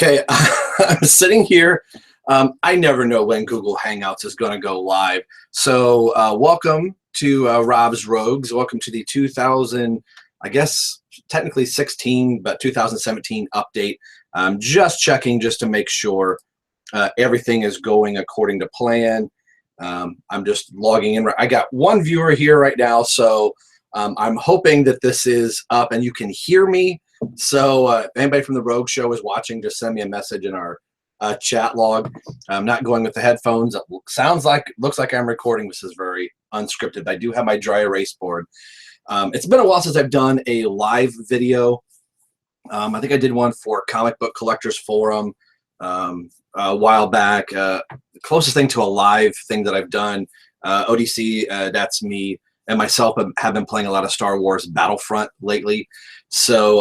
Okay, I'm sitting here. I never know when Google Hangouts is going to go live. So welcome to Rob's Rogues. Welcome to the 2000, I guess technically 16, but 2017 update. I'm just checking just to make sure everything is going according to plan. I'm just logging in. I got one viewer here right now, so I'm hoping that this is up and you can hear me. So if anybody from the Rogue Show is watching, just send me a message in our chat log. I'm not going with the headphones. It looks like I'm recording. This is very unscripted. I do have my dry erase board. It's been a while since I've done a live video. I think I did one for Comic Book Collectors Forum a while back. The closest thing to a live thing that I've done, ODC, that's me and myself have been playing a lot of Star Wars Battlefront lately. So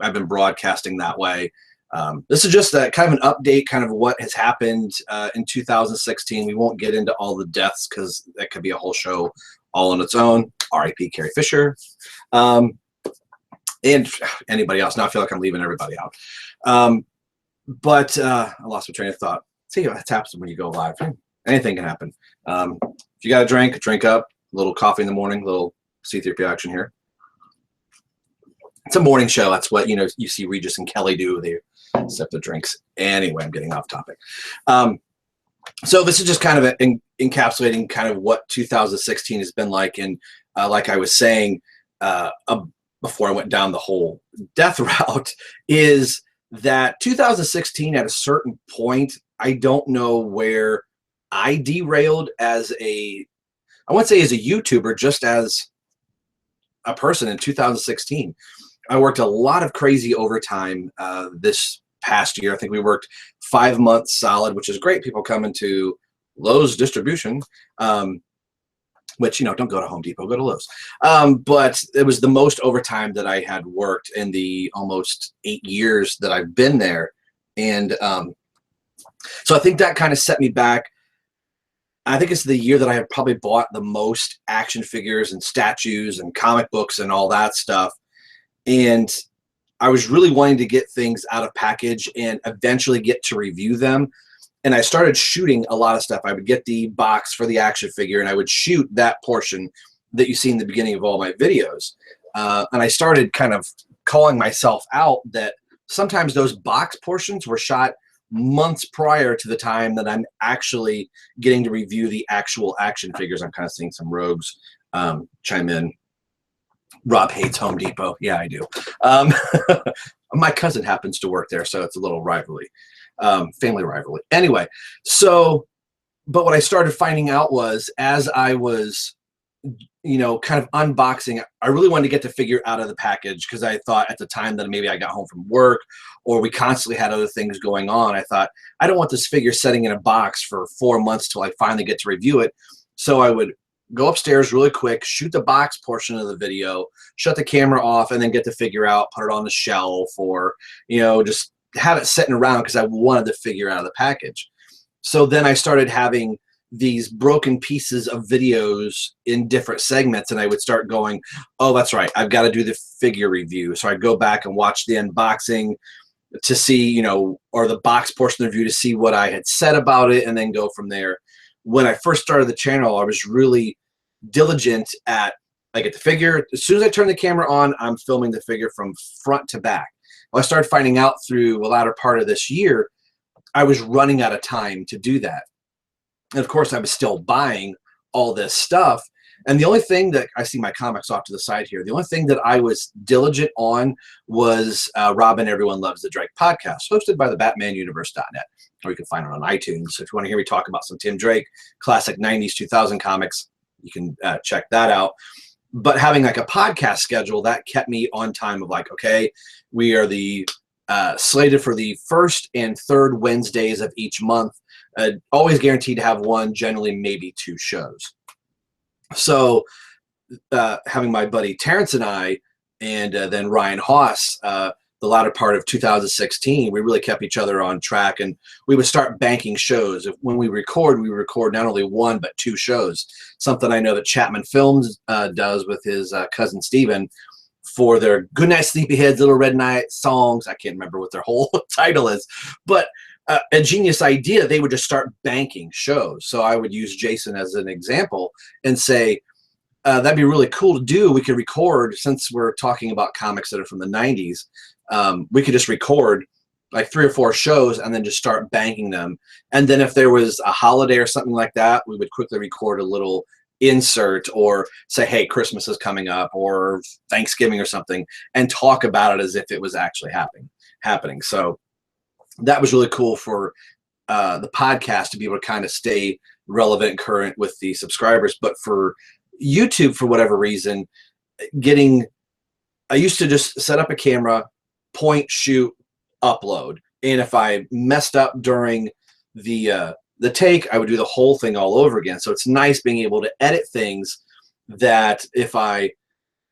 I've been broadcasting that way. This is just a kind of an update, kind of what has happened in 2016. We won't get into all the deaths because that could be a whole show all on its own. R.I.P. Carrie Fisher. And anybody else. Now I feel like I'm leaving everybody out. But I lost my train of thought. See what happens when you go live. Anything can happen. If you got a drink up. A little coffee in the morning, a little C3P action here. It's a morning show. That's what you see Regis and Kelly do. They sip the drinks. Anyway, I'm getting off topic. So this is just kind of encapsulating kind of what 2016 has been like. And like I was saying before I went down the whole death route, is that 2016 at a certain point, I don't know where I derailed as I wouldn't say as a YouTuber, just as a person in 2016. I worked a lot of crazy overtime this past year. I think we worked 5 months solid, which is great. People come into Lowe's distribution, which, don't go to Home Depot, go to Lowe's. But it was the most overtime that I had worked in the almost 8 years that I've been there. And so I think that kind of set me back. I think it's the year that I have probably bought the most action figures and statues and comic books and all that stuff. And I was really wanting to get things out of package and eventually get to review them. And I started shooting a lot of stuff. I would get the box for the action figure and I would shoot that portion that you see in the beginning of all my videos. And I started kind of calling myself out that sometimes those box portions were shot months prior to the time that I'm actually getting to review the actual action figures. I'm kind of seeing some rogues chime in. Rob hates Home Depot. Yeah, I do. My cousin happens to work there, so it's a little rivalry, family rivalry. Anyway, but what I started finding out was as I was kind of unboxing, I really wanted to get the figure out of the package because I thought at the time that maybe I got home from work or we constantly had other things going on. I thought, I don't want this figure sitting in a box for 4 months till I finally get to review it. So I would go upstairs really quick, shoot the box portion of the video, shut the camera off, and then get the figure out, put it on the shelf, or, just have it sitting around because I wanted the figure out of the package. So then I started having these broken pieces of videos in different segments, and I would start going, oh, that's right, I've got to do the figure review. So I'd go back and watch the unboxing to see, or the box portion of the review to see what I had said about it, and then go from there. When I first started the channel, I was really diligent at, I get the figure, as soon as I turn the camera on, I'm filming the figure from front to back. Well, I started finding out through the latter part of this year, I was running out of time to do that. And of course, I was still buying all this stuff. And the only thing that I see my comics off to the side here, the only thing that I was diligent on was Robin Everyone Loves the Drake podcast, hosted by the BatmanUniverse.net, or you can find it on iTunes. So if you want to hear me talk about some Tim Drake, classic 90s, 2000 comics, you can check that out. But having like a podcast schedule, that kept me on time of like, okay, we are slated for the first and third Wednesdays of each month. Always guaranteed to have one, generally maybe 2 shows. So having my buddy Terrence and I, and then Ryan Haas, the latter part of 2016, we really kept each other on track, and we would start banking shows. When we record not only 1 but 2 shows. Something I know that Chapman Films does with his cousin Steven for their Goodnight Sleepyheads, Little Red Night songs. I can't remember what their whole title is, but a genius idea. They would just start banking shows. So I would use Jason as an example and say, that'd be really cool to do. We could record, since we're talking about comics that are from the 90s, we could just record like 3 or 4 shows and then just start banking them. And then if there was a holiday or something like that, we would quickly record a little insert or say, hey, Christmas is coming up or Thanksgiving or something, and talk about it as if it was actually happening. So that was really cool for the podcast to be able to kind of stay relevant and current with the subscribers. But for YouTube, for whatever reason, I used to just set up a camera, point, shoot, upload. And if I messed up during the take, I would do the whole thing all over again. So it's nice being able to edit things that if I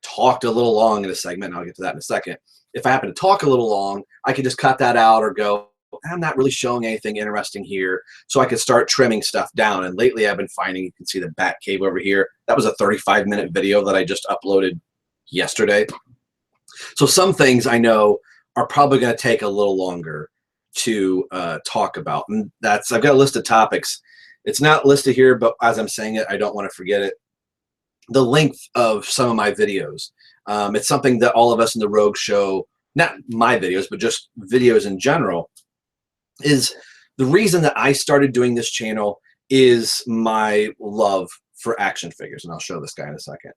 talked a little long in a segment, and I'll get to that in a second, if I happen to talk a little long, I could just cut that out or go, I'm not really showing anything interesting here. So I could start trimming stuff down. And lately I've been finding, you can see the Bat Cave over here. That was a 35-minute video that I just uploaded yesterday. So some things I know are probably going to take a little longer to talk about. And I've got a list of topics. It's not listed here, but as I'm saying it, I don't want to forget it. The length of some of my videos. It's something that all of us in the Rogue Show, not my videos, but just videos in general, is the reason that I started doing this channel is my love for action figures. And I'll show this guy in a second.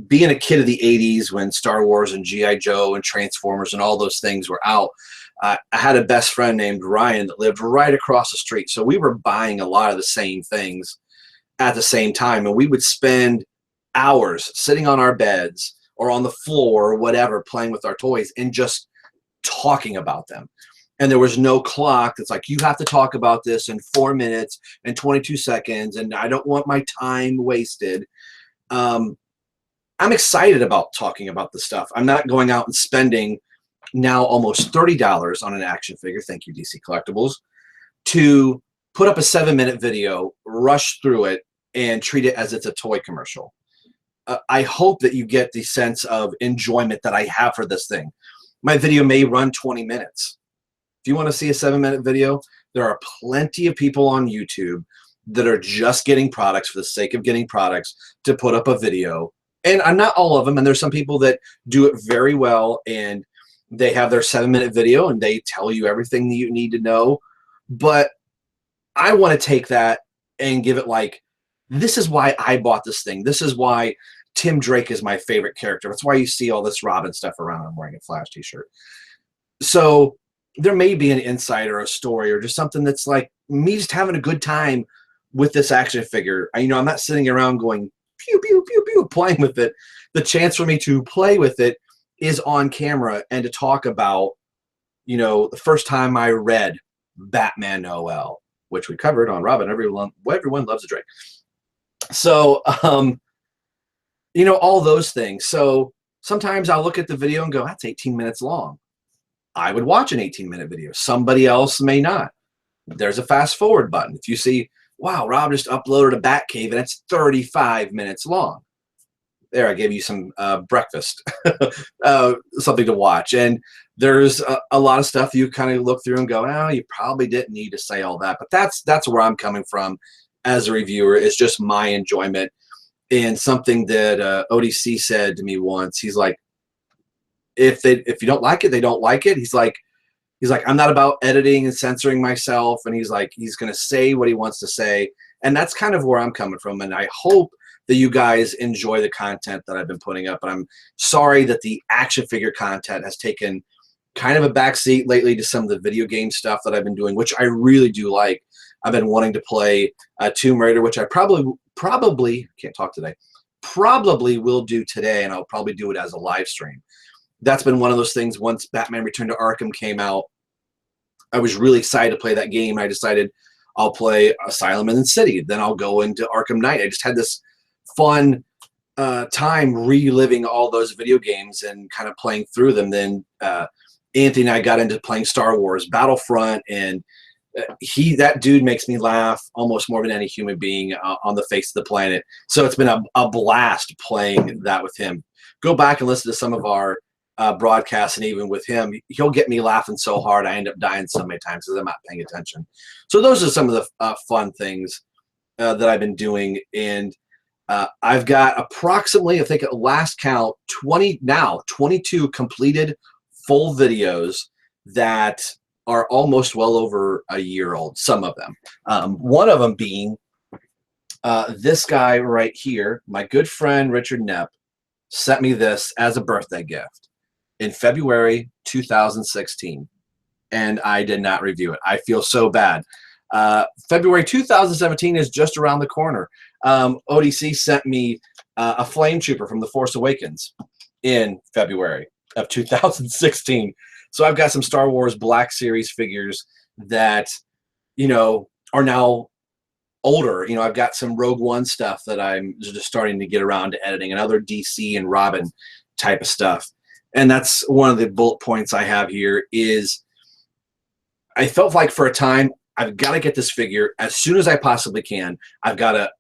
Being a kid of the 80s when Star Wars and G.I. Joe and Transformers and all those things were out, I had a best friend named Ryan that lived right across the street. So we were buying a lot of the same things at the same time. And we would spend hours sitting on our beds or on the floor or whatever, playing with our toys and just talking about them. And there was no clock that's like, you have to talk about this in 4 minutes and 22 seconds, and I don't want my time wasted. I'm excited about talking about this stuff. I'm not going out and spending now almost $30 on an action figure, thank you, DC Collectibles, to put up a 7-minute video, rush through it, and treat it as it's a toy commercial. I hope that you get the sense of enjoyment that I have for this thing. My video may run 20 minutes. If you want to see a 7-minute video, there are plenty of people on YouTube that are just getting products for the sake of getting products to put up a video. And I'm not all of them, and there's some people that do it very well, and they have their 7-minute video and they tell you everything that you need to know. But I want to take that and give it like, this is why I bought this thing. This is why Tim Drake is my favorite character. That's why you see all this Robin stuff around. I'm wearing a Flash t-shirt. So there may be an insight or a story or just something that's like me just having a good time with this action figure. I'm not sitting around going pew, pew, pew, pew, playing with it. The chance for me to play with it is on camera and to talk about, the first time I read Batman Noel, which we covered on Robin. Everyone loves a Drake. So, all those things. So sometimes I'll look at the video and go, that's 18 minutes long. I would watch an 18-minute video. Somebody else may not. There's a fast forward button. If you see, wow, Rob just uploaded a Bat Cave and it's 35 minutes long. There, I gave you some breakfast, something to watch. And there's a lot of stuff you kind of look through and go, oh, you probably didn't need to say all that. But that's where I'm coming from as a reviewer. It's just my enjoyment. And something that ODC said to me once, he's like, if you don't like it, they don't like it. He's like, I'm not about editing and censoring myself. And he's like, he's going to say what he wants to say. And that's kind of where I'm coming from. And I hope that you guys enjoy the content that I've been putting up. And I'm sorry that the action figure content has taken kind of a backseat lately to some of the video game stuff that I've been doing, which I really do like. I've been wanting to play Tomb Raider, which I probably can't talk today, probably will do today. And I'll probably do it as a live stream. That's been one of those things. Once Batman Return to Arkham came out, I was really excited to play that game. I decided I'll play Asylum and City. Then I'll go into Arkham Knight. I just had this fun time reliving all those video games and kind of playing through them. Then Anthony and I got into playing Star Wars Battlefront and That dude makes me laugh almost more than any human being on the face of the planet. So it's been a blast playing that with him. Go back and listen to some of our broadcasts, and even with him, he'll get me laughing so hard I end up dying so many times because I'm not paying attention. So those are some of the fun things that I've been doing. And I've got approximately, I think at last count, 22 completed full videos that are almost well over a year old, some of them. One of them being this guy right here. My good friend Richard Knepp sent me this as a birthday gift in February 2016, and I did not review it. I feel so bad. February 2017 is just around the corner. ODC sent me a Flame Trooper from The Force Awakens in February of 2016. So I've got some Star Wars Black Series figures that, you know, are now older. You know, I've got some Rogue One stuff that I'm just starting to get around to editing, and other DC and Robin type of stuff. And that's one of the bullet points I have here is I felt like for a time, I've got to get this figure as soon as I possibly can. I've got to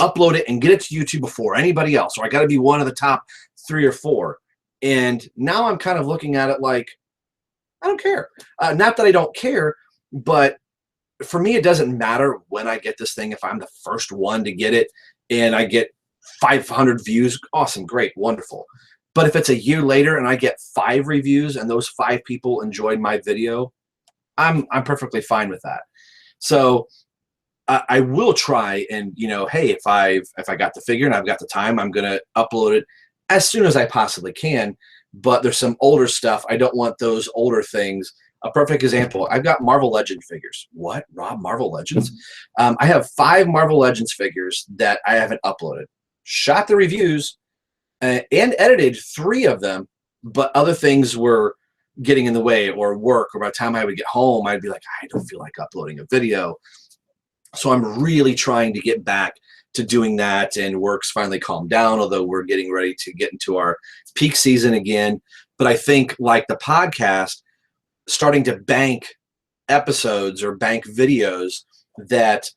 upload it and get it to YouTube before anybody else, or I got to be one of the top 3 or 4. And now I'm kind of looking at it like, I don't care. Not that I don't care, but for me, it doesn't matter when I get this thing. If I'm the first one to get it and I get 500 views, awesome, great, wonderful. But if it's a year later and I get 5 reviews and those 5 people enjoyed my video, I'm perfectly fine with that. So I will try and, you know, hey, if I got the figure and I've got the time, I'm going to upload it as soon as I possibly can. But there's some older stuff. I don't want those older things. A perfect example, I've got Marvel Legend figures. What, Rob, Marvel Legends? I have 5 Marvel Legends figures that I haven't uploaded. Shot the reviews and edited 3 of them, but other things were getting in the way, or work, or by the time I would get home, I'd be like, I don't feel like uploading a video. So I'm really trying to get back to doing that, and work's finally calmed down, although we're getting ready to get into our peak season again. But I think, like the podcast, starting to bank episodes or bank videos that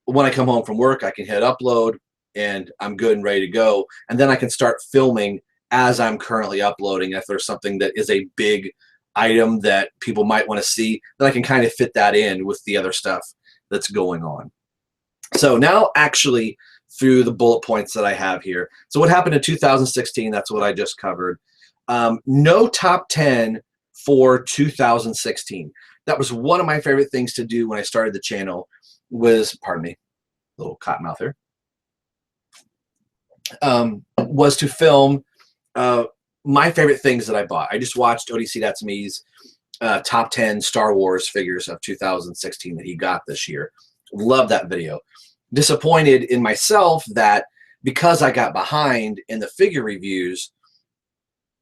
when I come home from work, I can hit upload and I'm good and ready to go. And then I can start filming as I'm currently uploading. If there's something that is a big item that people might want to see, then I can kind of fit that in with the other stuff that's going on. So now actually through the bullet points that I have here. So what happened in 2016, that's what I just covered. No top 10 for 2016. That was one of my favorite things to do when I started the channel was, pardon me, little cottonmouth here, was to film my favorite things that I bought. I just watched ODC That's Me's top 10 Star Wars figures of 2016 that he got this year. Love that video. Disappointed in myself that because I got behind in the figure reviews,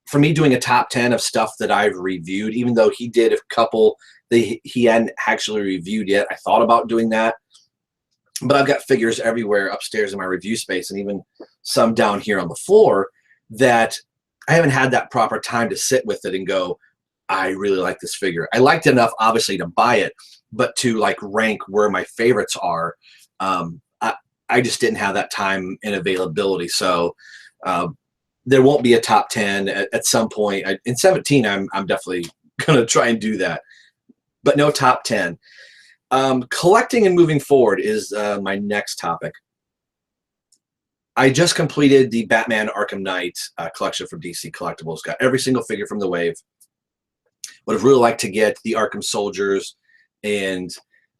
for me doing a top 10 of stuff that I've reviewed, even though he did a couple that he hadn't actually reviewed yet, I thought about doing that. But I've got figures everywhere upstairs in my review space, and even some down here on the floor, that I haven't had that proper time to sit with it and go, I really like this figure. I liked it enough, obviously, to buy it, but to like rank where my favorites are, I just didn't have that time and availability. So there won't be a top 10 at some point. In 17, I'm definitely going to try and do that, but no top 10. Collecting and moving forward is my next topic. I just completed the Batman Arkham Knight collection from DC Collectibles. Got every single figure from the wave. Would have really liked to get the Arkham Soldiers, and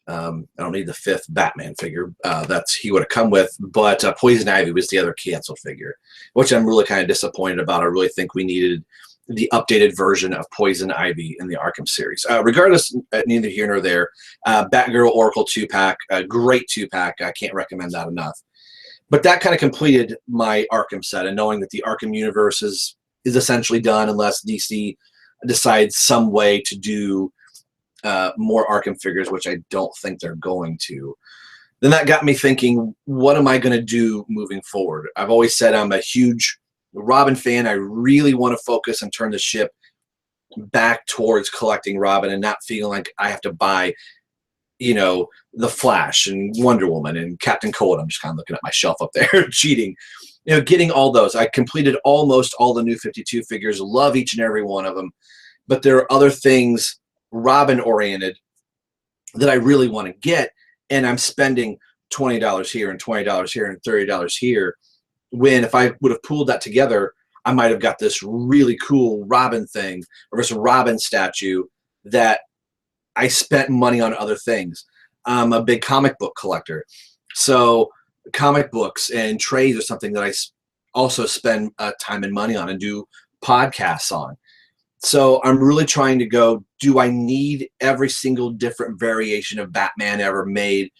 I don't need the 5th Batman figure. That's he would have come with, but Poison Ivy was the other canceled figure, which I'm really kind of disappointed about. I really think we needed the updated version of Poison Ivy in the Arkham series. Regardless, neither here nor there, Batgirl Oracle 2-pack, a great 2-pack. I can't recommend that enough. But that kind of completed my Arkham set, and knowing that the Arkham universe is essentially done unless DC decides some way to do more Arkham figures, which I don't think they're going to. Then that got me thinking, what am I going to do moving forward? I've always said I'm a huge Robin fan. I really want to focus and turn the ship back towards collecting Robin and not feeling like I have to buy you know, the Flash and Wonder Woman and Captain Cold. I'm just kind of looking at my shelf up there, cheating. You know, getting all those. I completed almost all the New 52 figures. Love each and every one of them. But there are other things Robin oriented that I really want to get, and I'm spending $20 here and $20 here and $30 here, when if I would have pooled that together, I might have got this really cool Robin thing or this Robin statue that I spent money on other things. I'm a big comic book collector, so comic books and trades are something that I also spend time and money on and do podcasts on. So I'm really trying to go, do I need every single different variation of Batman ever made?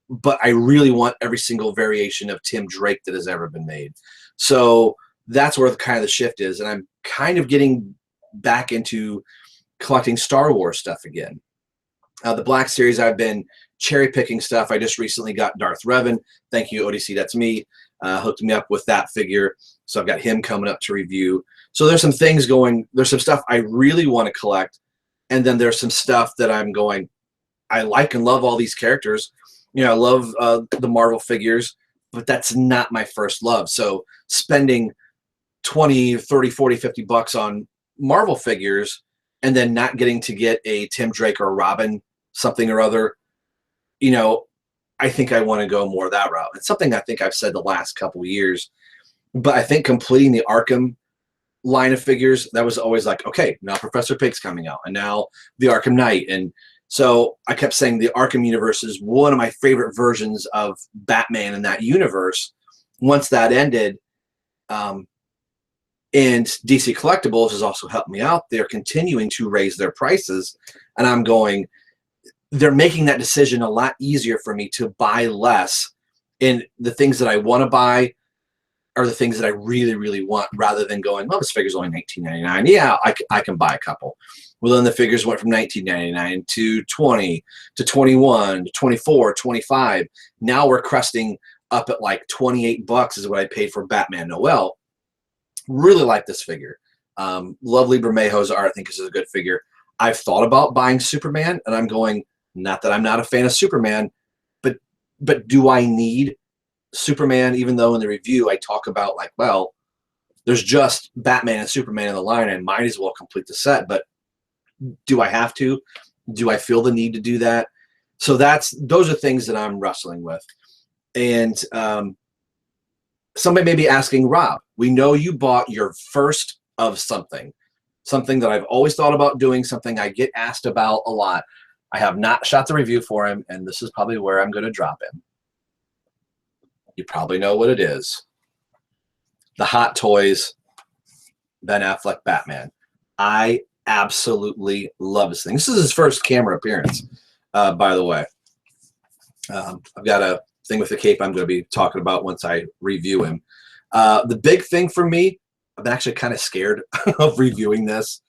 But I really want every single variation of Tim Drake that has ever been made. So that's where kind of the shift is. And I'm kind of getting back into collecting Star Wars stuff again. The Black Series, I've been cherry picking stuff. I just recently got Darth Revan. Thank you, ODC. That's me. Hooked me up with that figure. So I've got him coming up to review. So there's some things going, there's some stuff I really want to collect. And then there's some stuff that I'm going, I like and love all these characters. You know, I love the Marvel figures, but that's not my first love. So spending 20, 30, 40, 50 bucks on Marvel figures and then not getting to get a Tim Drake or a Robin something or other, you know, I think I want to go more that route. It's something I think I've said the last couple of years, but I think completing the Arkham line of figures, that was always like, okay, now Professor Pig's coming out and now the Arkham Knight. And so I kept saying the Arkham universe is one of my favorite versions of Batman in that universe. Once that ended, and DC Collectibles has also helped me out. They're continuing to raise their prices, and I'm going, they're making that decision a lot easier for me to buy less, and the things that I want to buy are the things that I really, really want, rather than going, well, this figure's only $19.99. Yeah, I can buy a couple. Well, then the figures went from $19.99 to $20 to $21 to $24, $25. Now we're cresting up at like $28 is what I paid for Batman Noel. Really like this figure. Lovely Bermejo's art. I think this is a good figure. I've thought about buying Superman, and I'm going, not that I'm not a fan of Superman, but do I need Superman? Even though in the review I talk about like, well, there's just Batman and Superman in the line, and might as well complete the set. But do I have to? Do I feel the need to do that? So those are things that I'm wrestling with. And somebody may be asking, Rob, we know you bought your first of something that I've always thought about doing, something I get asked about a lot. I have not shot the review for him, and this is probably where I'm going to drop him. You probably know what it is. The Hot Toys Ben Affleck Batman. I absolutely love this thing. This is his first camera appearance, by the way. I've got a thing with the cape I'm going to be talking about once I review him. The big thing for me, I've been actually kind of scared of reviewing this.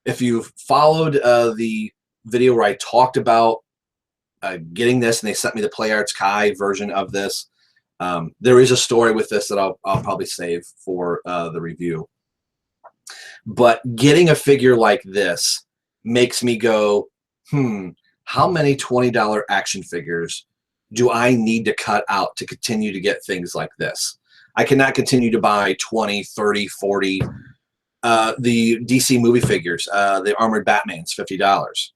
If you've followed the video where I talked about getting this, and they sent me the Play Arts Kai version of this, there is a story with this that I'll probably save for the review. But getting a figure like this makes me go, how many $20 action figures do I need to cut out to continue to get things like this? I cannot continue to buy 20, 30, 40. The DC movie figures, the Armored Batman's $50.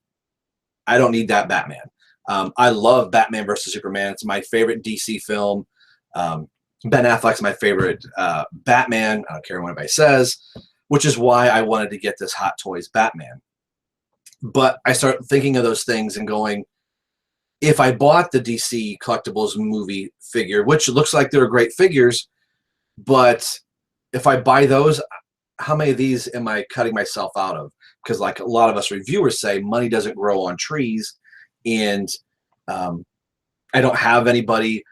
I don't need that Batman. I love Batman versus Superman. It's my favorite DC film. Ben Affleck's my favorite Batman. I don't care what anybody says, which is why I wanted to get this Hot Toys Batman. But I start thinking of those things and going, if I bought the DC Collectibles movie figure, which looks like they're great figures, but if I buy those, how many of these am I cutting myself out of? Because like a lot of us reviewers say, money doesn't grow on trees, and I don't have anybody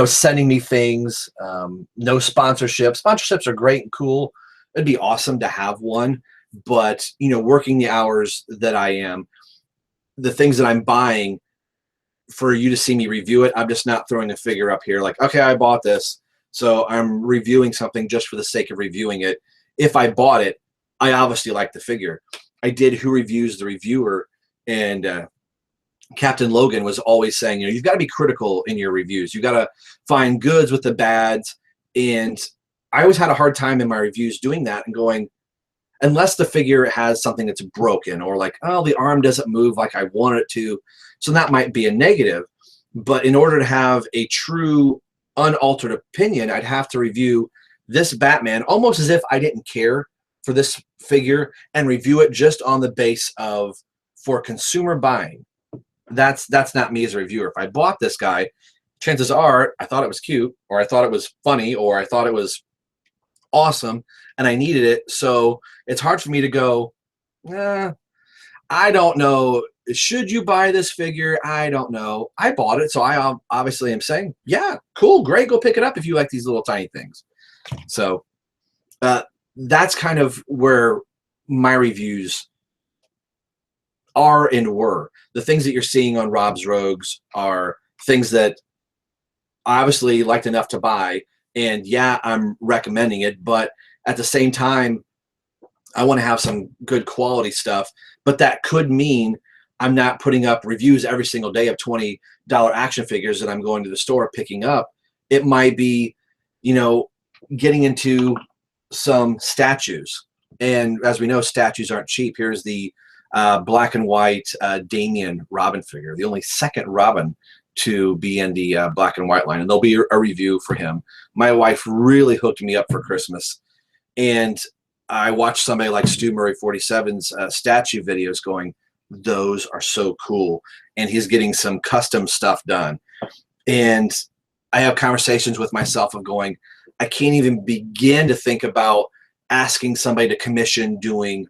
sending me things. No sponsorships. Sponsorships are great and cool. It'd be awesome to have one, but working the hours that I am, the things that I'm buying, for you to see me review it, I'm just not throwing a figure up here like, okay, I bought this, so I'm reviewing something just for the sake of reviewing it. If I bought it, I obviously like the figure. I did Who Reviews the Reviewer, And Captain Logan was always saying, you know, you've got to be critical in your reviews. You got to find goods with the bads. And I always had a hard time in my reviews doing that and going, unless the figure has something that's broken or like, oh, the arm doesn't move like I want it to. So that might be a negative. But in order to have a true unaltered opinion, I'd have to review this Batman almost as if I didn't care for this figure and review it just on the base of for consumer buying. That's not me as a reviewer. If I bought this guy, chances are I thought it was cute, or I thought it was funny, or I thought it was awesome and I needed it. So it's hard for me to go, I don't know. Should you buy this figure? I don't know. I bought it, so I obviously am saying, yeah, cool, great, go pick it up if you like these little tiny things. So that's kind of where my reviews are and were. The things that you're seeing on Rob's Rogues are things that I obviously liked enough to buy, and yeah, I'm recommending it, but at the same time, I want to have some good quality stuff, but that could mean I'm not putting up reviews every single day of $20 action figures that I'm going to the store picking up. It might be, you know, getting into some statues. And as we know, statues aren't cheap. Here's the black and white Damian Robin figure, the only second Robin to be in the black and white line. And there'll be a review for him. My wife really hooked me up for Christmas. And I watched somebody like Stu Murray 47's statue videos going, those are so cool. And he's getting some custom stuff done. And I have conversations with myself of going, I can't even begin to think about asking somebody to commission doing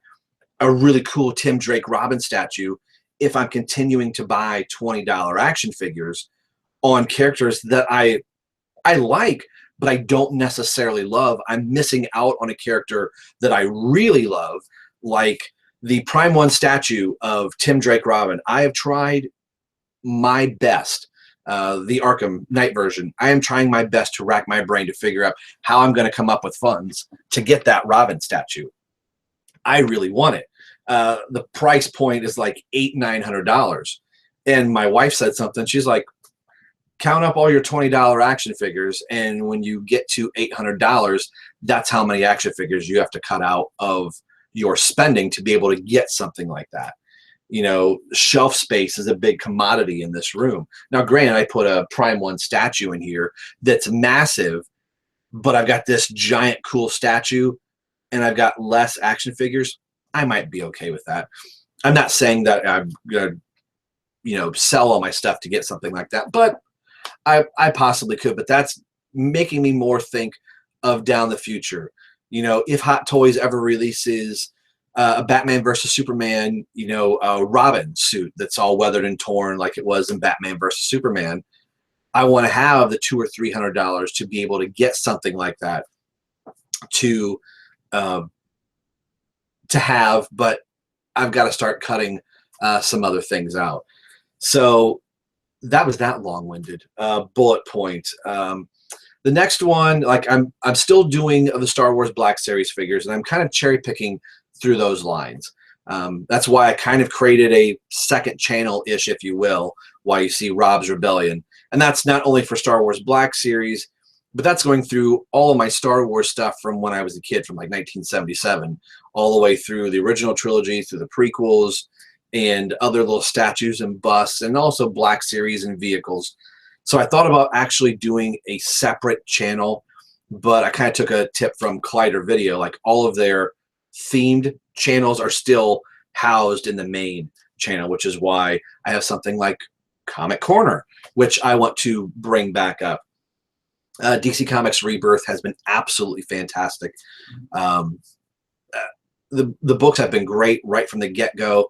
a really cool Tim Drake Robin statue if I'm continuing to buy $20 action figures on characters that I like, but I don't necessarily love. I'm missing out on a character that I really love, like the Prime 1 statue of Tim Drake Robin. I have tried my best, the Arkham Knight version. I am trying my best to rack my brain to figure out how I'm going to come up with funds to get that Robin statue. I really want it. The price point is like $800-900. And my wife said something. She's like, count up all your $20 action figures, and when you get to $800, that's how many action figures you have to cut out of your spending to be able to get something like that. You know, shelf space is a big commodity in this room. Now, granted, I put a Prime 1 statue in here that's massive, but I've got this giant cool statue, and I've got less action figures. I might be okay with that. I'm not saying that I'm going to, you know, sell all my stuff to get something like that, but I possibly could. But that's making me more think of down the future. You know, if Hot Toys ever releases a Batman versus Superman, you know, Robin suit that's all weathered and torn like it was in Batman versus Superman, I want to have the $200 or $300 to be able to get something like that to have, but I've got to start cutting some other things out. So that was that long-winded bullet point. The next one, like I'm still doing the Star Wars Black Series figures, and I'm kind of cherry picking through those lines. That's why I kind of created a second channel-ish, if you will, why you see Rob's Rebellion. And that's not only for Star Wars Black Series, but that's going through all of my Star Wars stuff from when I was a kid, from like 1977, all the way through the original trilogy, through the prequels, and other little statues and busts, and also Black Series and vehicles. So I thought about actually doing a separate channel, but I kind of took a tip from Collider Video. Like, all of their themed channels are still housed in the main channel, which is why I have something like Comic Corner, which I want to bring back up. DC Comics Rebirth has been absolutely fantastic. The books have been great right from the get-go.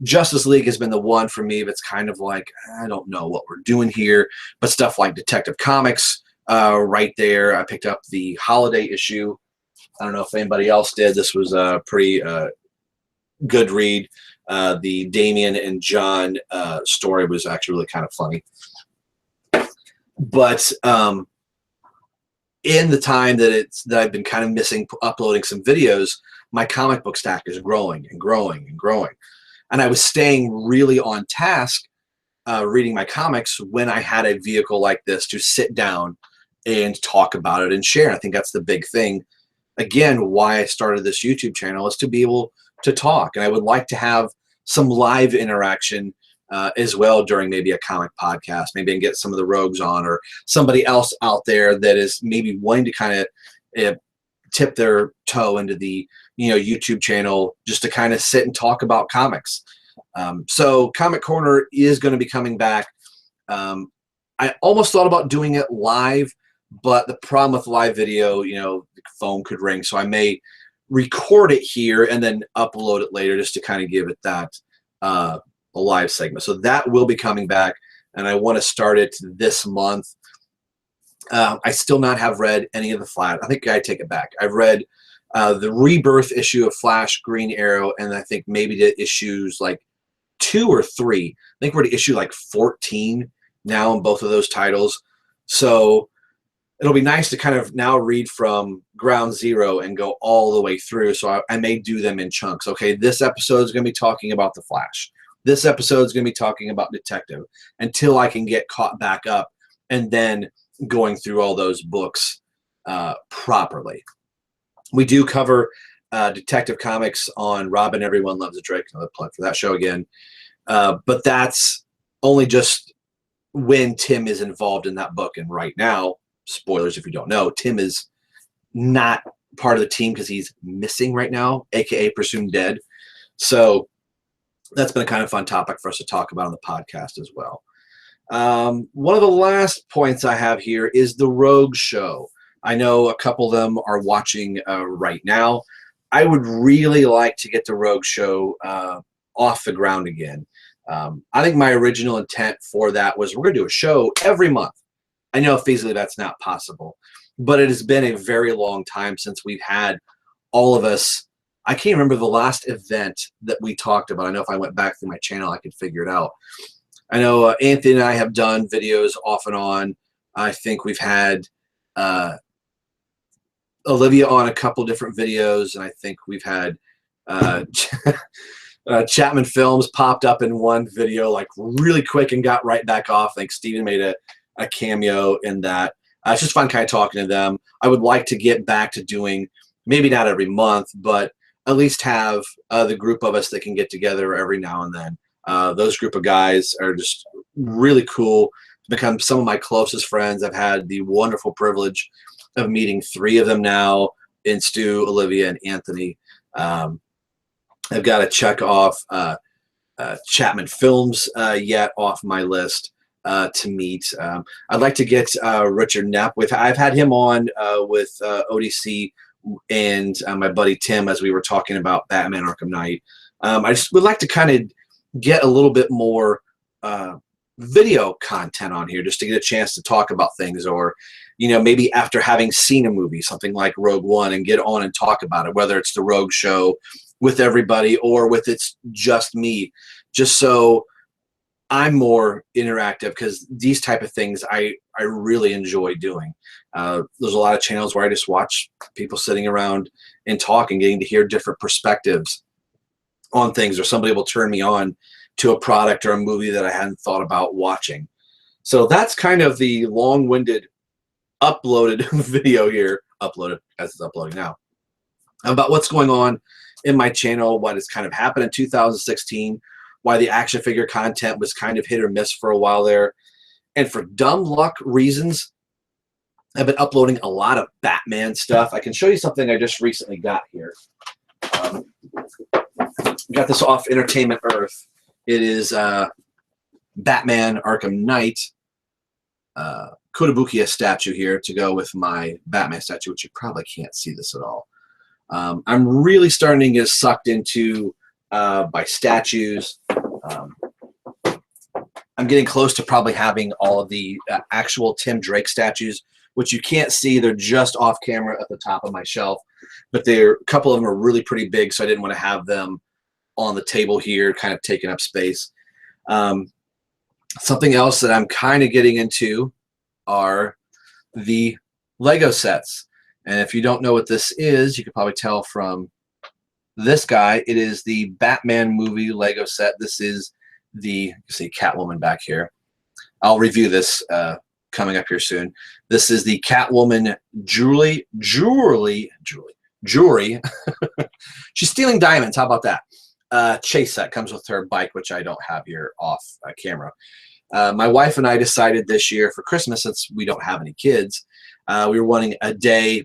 Justice League has been the one for me that's kind of like, I don't know what we're doing here, but stuff like Detective Comics right there. I picked up the holiday issue. I don't know if anybody else did. This was a pretty good read. The Damian and John story was actually really kind of funny. But in the time that I've been kind of missing uploading some videos, my comic book stack is growing and growing and growing. and I was staying really on task reading my comics when I had a vehicle like this to sit down and talk about it and share. I think that's the big thing. Again, why I started this YouTube channel is to be able to talk, and I would like to have some live interaction as well during maybe a comic podcast. Maybe I can get some of the rogues on, or somebody else out there that is maybe wanting to kind of tip their toe into the YouTube channel, just to kind of sit and talk about comics. So Comic Corner is going to be coming back. I almost thought about doing it live, but the problem with live video, the phone could ring, so I may record it here and then upload it later, just to kind of give it that a live segment. So that will be coming back, and I want to start it this month. I still not have read any of the Flash. I think I take it back. I've read the Rebirth issue of Flash, Green Arrow, and I think maybe the issues like 2 or 3. I think we're to issue like 14 now in both of those titles. So it'll be nice to kind of now read from ground zero and go all the way through. So I may do them in chunks. Okay, this episode is going to be talking about the Flash. This episode is going to be talking about Detective, until I can get caught back up, and then going through all those books properly. We do cover Detective Comics on Robin Everyone Loves a Drake. Another plug for that show again. But that's only just when Tim is involved in that book. And right now, spoilers if you don't know, Tim is not part of the team because he's missing right now, aka presumed dead. So that's been a kind of fun topic for us to talk about on the podcast as well. One of the last points I have here is the Rogue Show. I know a couple of them are watching right now. I would really like to get the Rogue Show off the ground again. I think my original intent for that was we're going to do a show every month. I know feasibly that's not possible, but it has been a very long time since we've had all of us. I can't remember the last event that we talked about. I know if I went back through my channel, I could figure it out. I know Anthony and I have done videos off and on. I think we've had Olivia on a couple different videos, and I think we've had Chapman Films popped up in one video like really quick and got right back off. I think Steven made a cameo in that. It's just fun kind of talking to them. I would like to get back to doing, maybe not every month, but at least have the group of us that can get together every now and then. Those group of guys are just really cool, become some of my closest friends. I've had the wonderful privilege of meeting 3 of them now, in Stu, Olivia, and Anthony. I've got to check off Chapman Films yet off my list to meet. I'd like to get Richard Knapp. I've had him on with ODC and my buddy Tim as we were talking about Batman Arkham Knight. I just would like to kind of get a little bit more video content on here, just to get a chance to talk about things, or maybe after having seen a movie, something like Rogue One, and get on and talk about it, whether it's the Rogue Show with everybody or with it's just me, just so I'm more interactive, because these type of things I really enjoy doing. There's a lot of channels where I just watch people sitting around and talking, getting to hear different perspectives on things, or somebody will turn me on to a product or a movie that I hadn't thought about watching. So that's kind of the long-winded uploaded video here, uploaded as it's uploading now, about what's going on in my channel, what has kind of happened in 2016, why the action figure content was kind of hit or miss for a while there. And for dumb luck reasons, I've been uploading a lot of Batman stuff. I can show you something I just recently got here. Got this off Entertainment Earth. It is Batman Arkham Knight Kotobukiya statue here to go with my Batman statue, which you probably can't see this at all. I'm really starting to get sucked into by statues. I'm getting close to probably having all of the actual Tim Drake statues, which you can't see. They're just off camera at the top of my shelf, but a couple of them are really pretty big, so I didn't want to have them on the table here, kind of taking up space. Something else that I'm kind of getting into are the Lego sets. And if you don't know what this is, you can probably tell from this guy. It is the Batman movie Lego set. This is the, you see Catwoman back here. I'll review this coming up here soon. This is the Catwoman jewelry. She's stealing diamonds. How about that? Chase set comes with her bike, which I don't have here off camera. My wife and I decided this year for Christmas, since we don't have any kids, we were wanting a day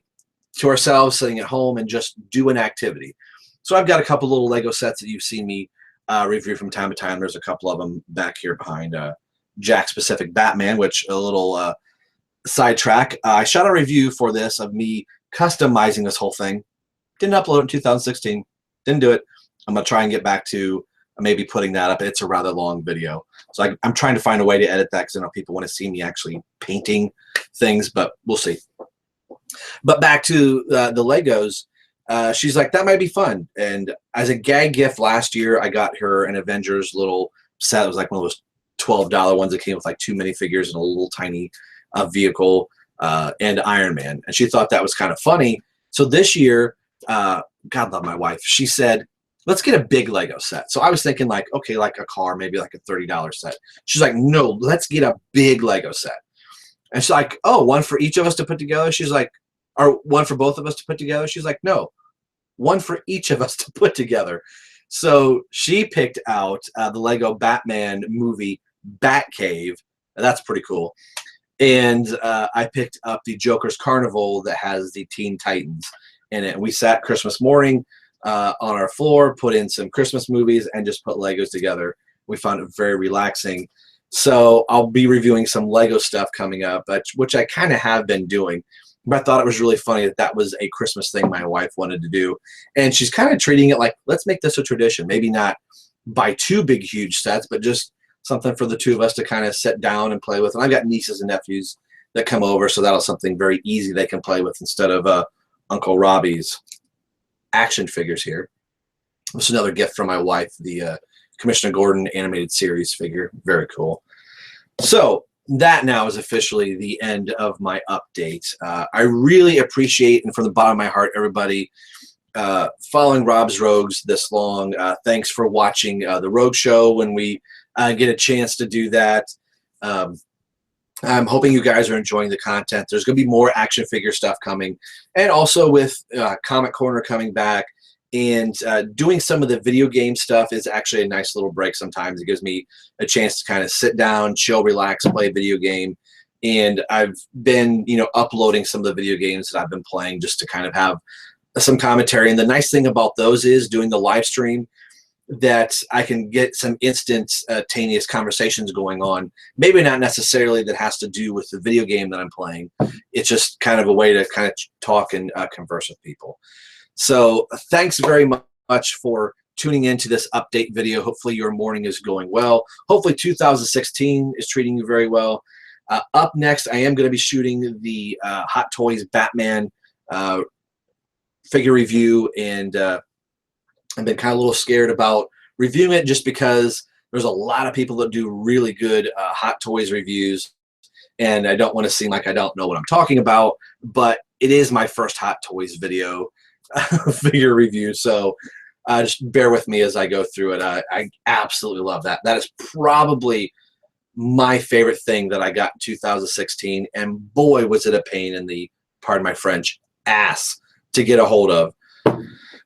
to ourselves, sitting at home and just do an activity. So I've got a couple little Lego sets that you've seen me review from time to time. There's a couple of them back here behind Jack's Pacific Batman, which a little sidetrack. I shot a review for this of me customizing this whole thing. Didn't upload it in 2016. Didn't do it. I'm going to try and get back to maybe putting that up. It's a rather long video. So I'm trying to find a way to edit that because I know people want to see me actually painting things, but we'll see. But back to the Legos. She's like, that might be fun. And as a gag gift last year, I got her an Avengers little set. It was like one of those $12 ones that came with like 2 minifigures and a little tiny vehicle and Iron Man. And she thought that was kind of funny. So this year, God love my wife, she said, let's get a big Lego set. So I was thinking like, okay, like a car, maybe like a $30 set. She's like, no, let's get a big Lego set. And she's like, oh, one for each of us to put together? She's like, or one for both of us to put together? She's like, no, one for each of us to put together. So she picked out the Lego Batman movie Batcave. That's pretty cool. And I picked up the Joker's Carnival that has the Teen Titans in it. And we sat Christmas morning on our floor, put in some Christmas movies, and just put Legos together. We found it very relaxing. So I'll be reviewing some Lego stuff coming up, which I kind of have been doing. But I thought it was really funny that that was a Christmas thing my wife wanted to do. And she's kind of treating it like, let's make this a tradition. Maybe not buy 2 big, huge sets, but just something for the 2 of us to kind of sit down and play with. And I've got nieces and nephews that come over, so that'll something very easy they can play with instead of Uncle Robbie's action figures here. This is another gift from my wife, the Commissioner Gordon animated series figure. Very cool. So that now is officially the end of my update. I really appreciate, and from the bottom of my heart, everybody following Rob's Rogues this long. Thanks for watching the Rogue Show when we get a chance to do that. I'm hoping you guys are enjoying the content. There's going to be more action figure stuff coming. And also with Comic Corner coming back and doing some of the video game stuff is actually a nice little break sometimes. It gives me a chance to kind of sit down, chill, relax, play a video game. And I've been, uploading some of the video games that I've been playing just to kind of have some commentary. And the nice thing about those is doing the live stream, that I can get some instantaneous conversations going on. Maybe not necessarily that has to do with the video game that I'm playing. It's just kind of a way to kind of talk and converse with people. So thanks very much for tuning into this update video. Hopefully your morning is going well. Hopefully 2016 is treating you very well. Up next, I am going to be shooting the Hot Toys Batman figure review, and I've been kind of a little scared about reviewing it just because there's a lot of people that do really good Hot Toys reviews, and I don't want to seem like I don't know what I'm talking about, but it is my first Hot Toys video figure review, so just bear with me as I go through it. I absolutely love that. That is probably my favorite thing that I got in 2016, and boy, was it a pain in the, pardon my French, ass to get a hold of.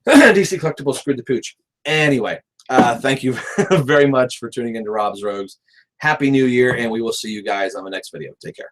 DC Collectibles screwed the pooch. Anyway, thank you very much for tuning into Rob's Rogues. Happy New Year, and we will see you guys on the next video. Take care.